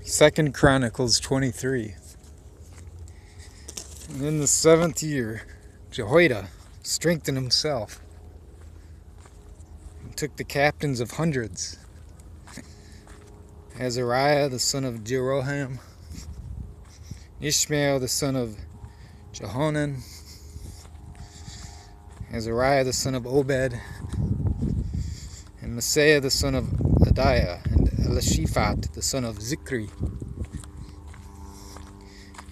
2 Chronicles 23. And in the 7th year, Jehoiada strengthened himself and took the captains of hundreds, Azariah the son of Jeroham, Ishmael the son of Jehohanan, Azariah the son of Obed, and Maaseiah the son of Adaiah, and Elishaphat the son of Zichri,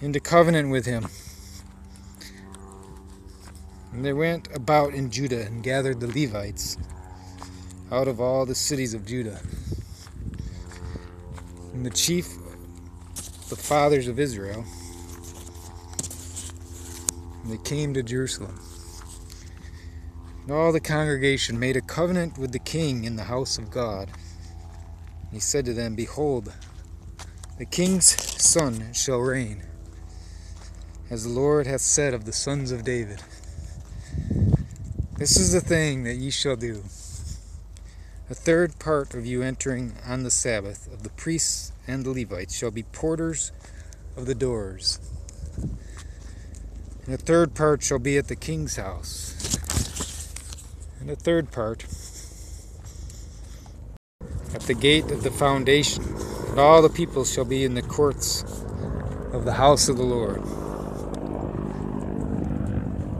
into covenant with him. And they went about in Judah and gathered the Levites out of all the cities of Judah, and the chief, the fathers of Israel, and they came to Jerusalem. And all the congregation made a covenant with the king in the house of God. He said to them, Behold, the king's son shall reign, as the Lord hath said of the sons of David. This is the thing that ye shall do. A third part of you entering on the Sabbath of the priests and the Levites shall be porters of the doors. And a third part shall be at the king's house. And a third part at the gate of the foundation. And all the people shall be in the courts of the house of the Lord.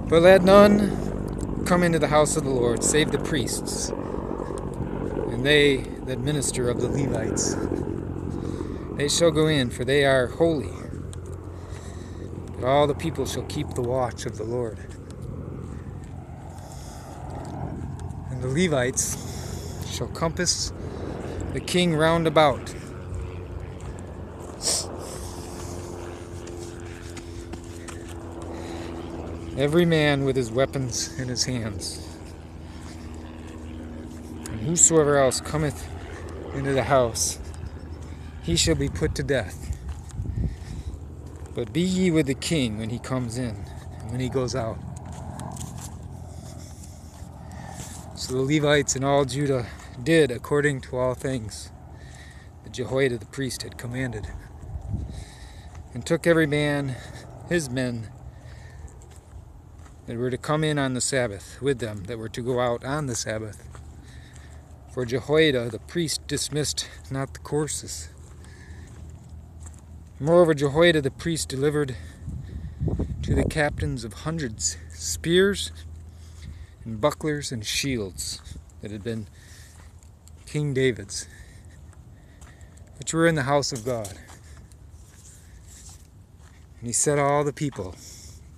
But let none come into the house of the Lord, save the priests, and they that minister of the Levites. They shall go in, for they are holy. But all the people shall keep the watch of the Lord. And the Levites shall compass the king round about. Every man with his weapons in his hands. And whosoever else cometh into the house, he shall be put to death. But be ye with the king when he comes in, and when he goes out. So the Levites and all Judah did according to all things that Jehoiada the priest had commanded, and took every man his men that were to come in on the Sabbath with them that were to go out on the Sabbath. For Jehoiada the priest dismissed not the courses. Moreover, Jehoiada the priest delivered to the captains of hundreds spears and bucklers and shields that had been King David's, which were in the house of God. And he set all the people,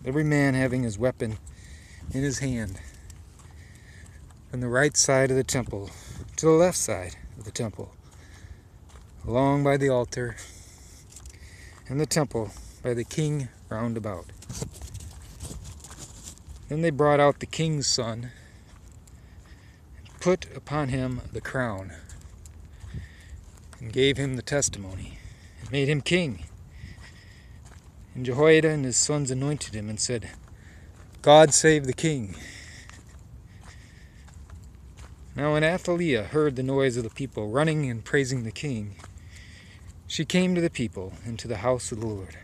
every man having his weapon in his hand, from the right side of the temple to the left side of the temple, along by the altar and the temple by the king round about. Then they brought out the king's son and put upon him the crown and gave him the testimony and made him king. And Jehoiada and his sons anointed him and said, God save the king. Now when Athaliah heard the noise of the people running and praising the king, she came to the people and to the house of the Lord.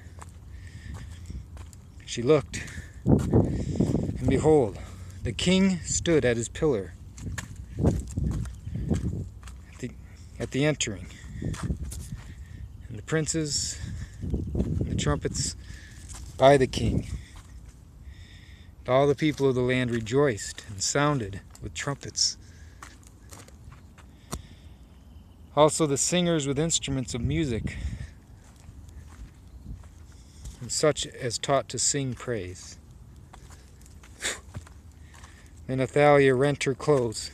She looked, and behold, the king stood at his pillar at the entering, and the princes and the trumpets by the king. And all the people of the land rejoiced and sounded with trumpets. Also the singers with instruments of music, and such as taught to sing praise. Then Athaliah rent her clothes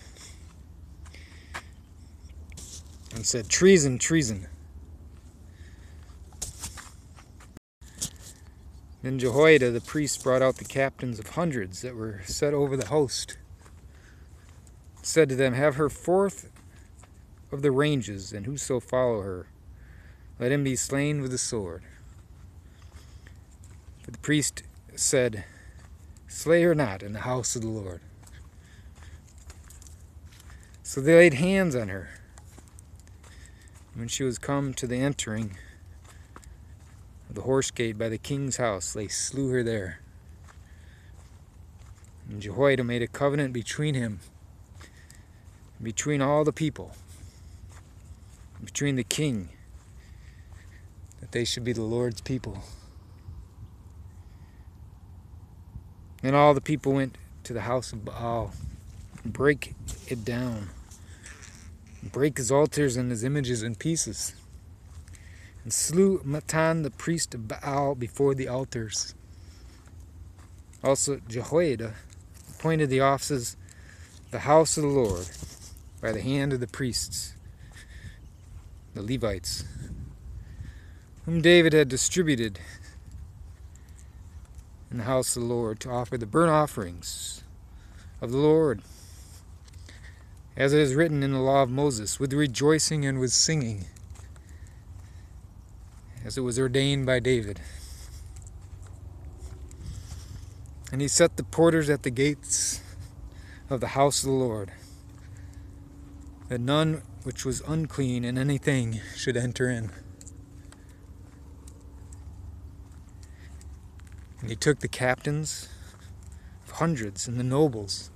and said, Treason, treason. Then Jehoiada the priest brought out the captains of hundreds that were set over the host, said to them, Have her forth of the ranges, and whoso follow her, let him be slain with the sword. But the priest said, Slay her not in the house of the Lord. So they laid hands on her. When she was come to the entering of the horse gate by the king's house. They slew her there. And Jehoiada made a covenant between him, between all the people, between the king, that they should be the Lord's people. And all the people went to the house of Baal, and break it down, break his altars and his images in pieces, and slew Mattan the priest of Baal before the altars. Also Jehoiada appointed the offices of the house of the Lord by the hand of the priests, the Levites, whom David had distributed in the house of the Lord to offer the burnt offerings of the Lord, as it is written in the law of Moses, with rejoicing and with singing, as it was ordained by David. And he set the porters at the gates of the house of the Lord, that none which was unclean in anything should enter in. And he took the captains of hundreds and the nobles,